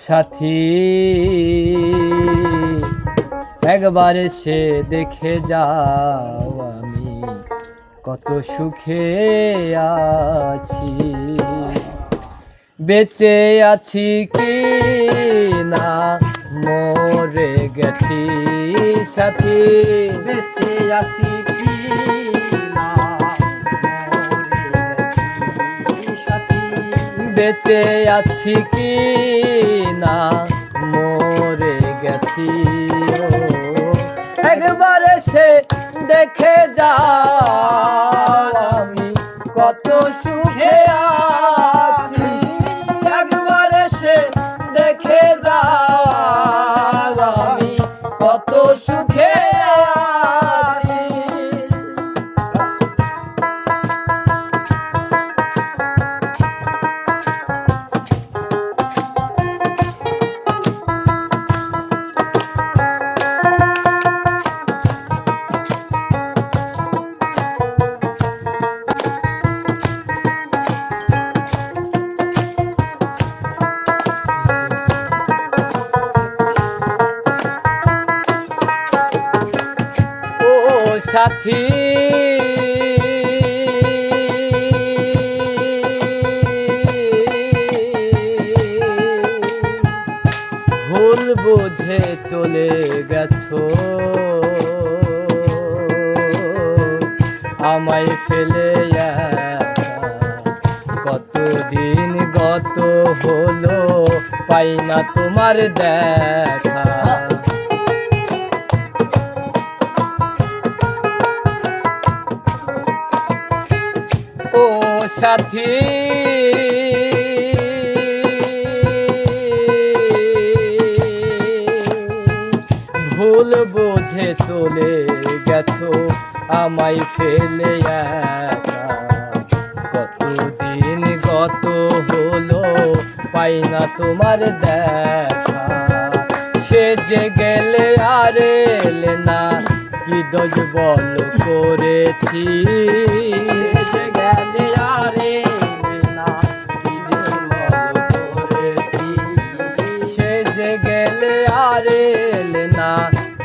সাথী একবার এসে দেখে যাও আমি কত সুখে আছি। বেঁচে আছি কি না মরে গেছি সাথী, বেঁচে আছি কি না মরে গেছি সাথী, বেঁচে আছি কি না মরে গেছি। একবার এসে দেখে যাও আমি কত সুখে আছি। একবার এসে দেখে যাও আমি কত সুখে আছি। সাথী ভুল বুঝে চলে গেছো, আমায় ফেলে কতদিন গত হলো পাই না তোমার দেখা। ও সাথী ভুল বুঝে চলে গেছো আমায় ফেলে একা, কতদিন গত হলো পাই না তোমার দেখা। সে যে গেলে আর এলে না কি দোষ বল করেছি, বেঁচে গেলে আর এলে না কি দুর্বল করেছি, সে যে গেলে আর এলে না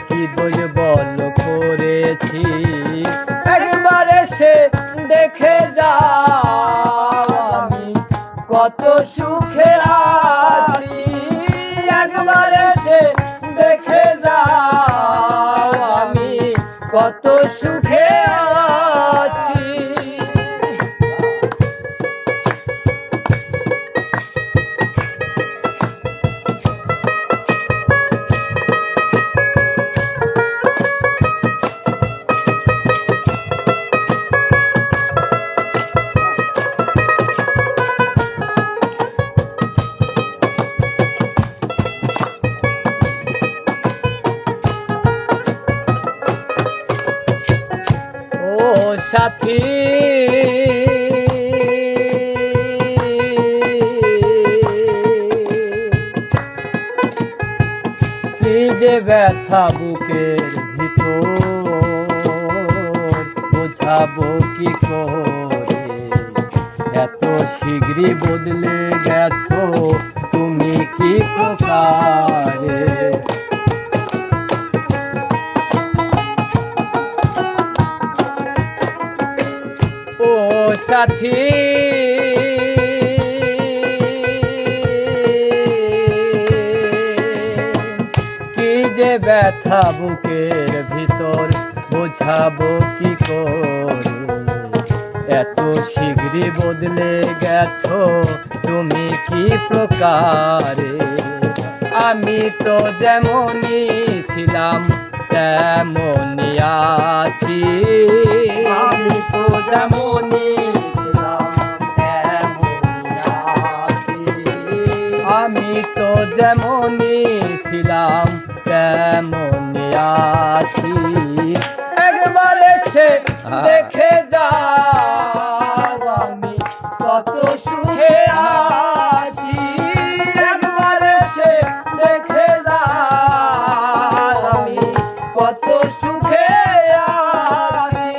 কি দোষ বল করেছি। একবার এসে দেখে যাও আমি কত সুখে আছি। একবার এসে দেখে যাও আমি কত সুখে আছি। সাথী কি যে ব্যথা বুকের ভিতর বোঝাবো কি করে, এত শীঘ্রই বদলে গেছো তুমি কি প্রকারে। ও সাথী কি যে ব্যথা বুকের ভিতর বোঝাবো কি করে, এত শীঘ্রই বদলে গেছো তুমি কি প্রকারে। আমি তো যেমনই ছিলাম তেমনই আছি, আমি তো যেমনই ছিলাম তেমনই আছি, আমি তো যেমনই ছিলাম তেমনই আছি। একবার এসে দেখে যাও আমি কত সুখে আছি। একবার এসে দেখে যাও আমি কত সুখে আছি।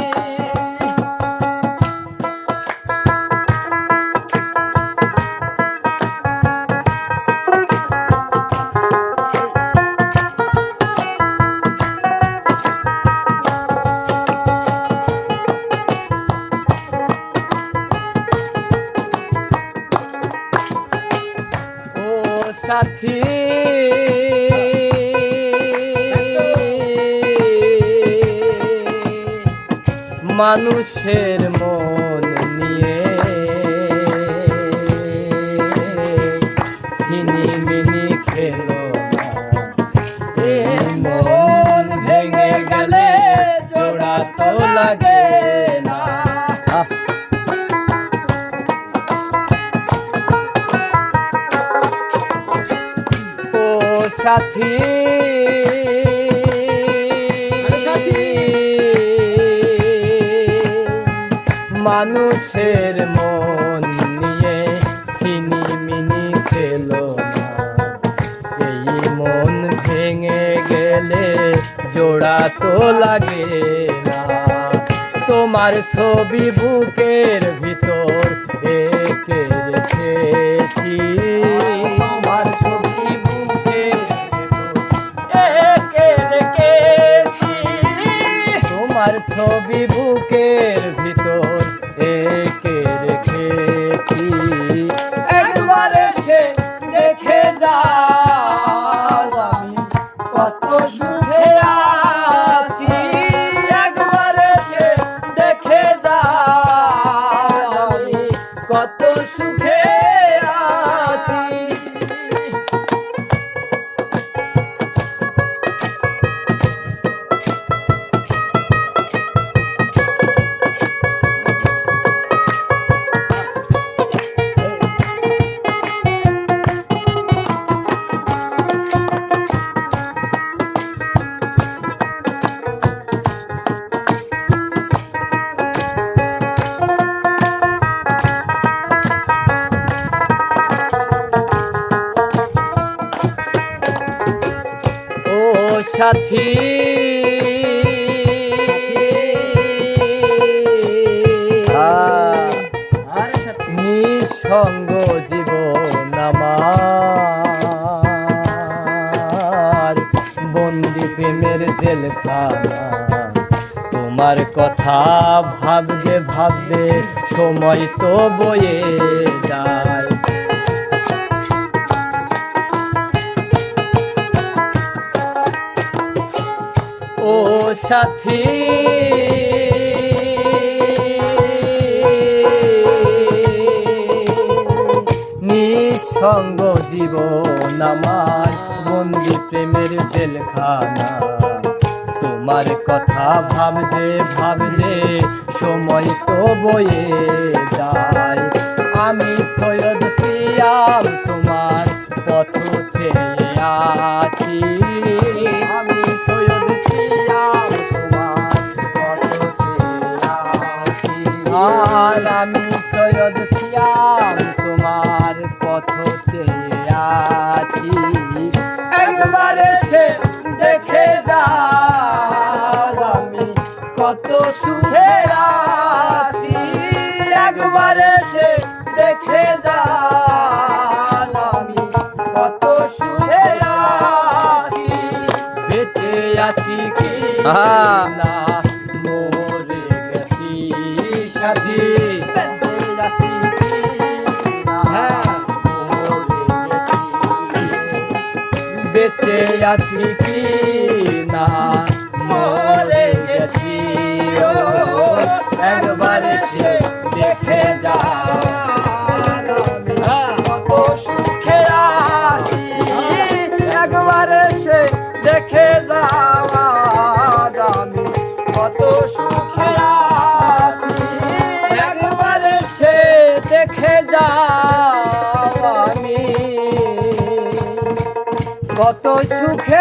সাথী মানুষের মন নিয়ে ছিনিমিনি খেলো এ মন ভেঙে গেলে জোড়া তো লাগে না। ও সাথী মানুষের মন নিয়ে ছিনিমিনি খেলো না। এই মন ভেঙে গেলে জোড়া তো লাগে না। তোমার ছবি বুকের ভিতর এঁকে রেখেছি, তোমার ছবি বুকের ভিতর এঁকে রেখেছি, তোমার ছবি বুকের ভিতর এঁকে রেখেছি। একবার এসে দেখে যাও আমি কত সুখে আছি। একবার এসে দেখে যাও আমি কত সুখে আছি। সাথী নিঃসঙ্গ জীবন আমার বন্দি প্রেমের জেলখানা। তোমার কথা ভাববে ভাববে সময় তো বয়ে যায়। ও সাথী নিঃসঙ্গ জীবন আমার বন্দি প্রেমের জেলখানা। তোমার কথা ভাববে ভাববে সময় তো বয়ে যায়। আমি সৈয়দ সিয়াম তোমার পথ চেয়ে আছি। আমি সৈয়দ সিয়াম তোমার পথ চেয়ে আছি। আর আমি সৈয়দ সিয়াম তোমার পথ চেয়ে আছি। একবার এসে দেখে যাও আমি কত সুখে আছি। একবার এসে দেখে যাও আমি কত সুখে আছি। বেঁচে আছি কি না মরে গেছি সাথী। বেঁচে আছি কি না মরে গেছি। বেঁচে আছি কি না মরে গেছি। ও একবার এসে দেখে যাও আমি কত সুখে আছি। একবার এসে দেখে যাও আমি কত সুখে আছি। একবার এসে দেখে যাও আমি কত সুখে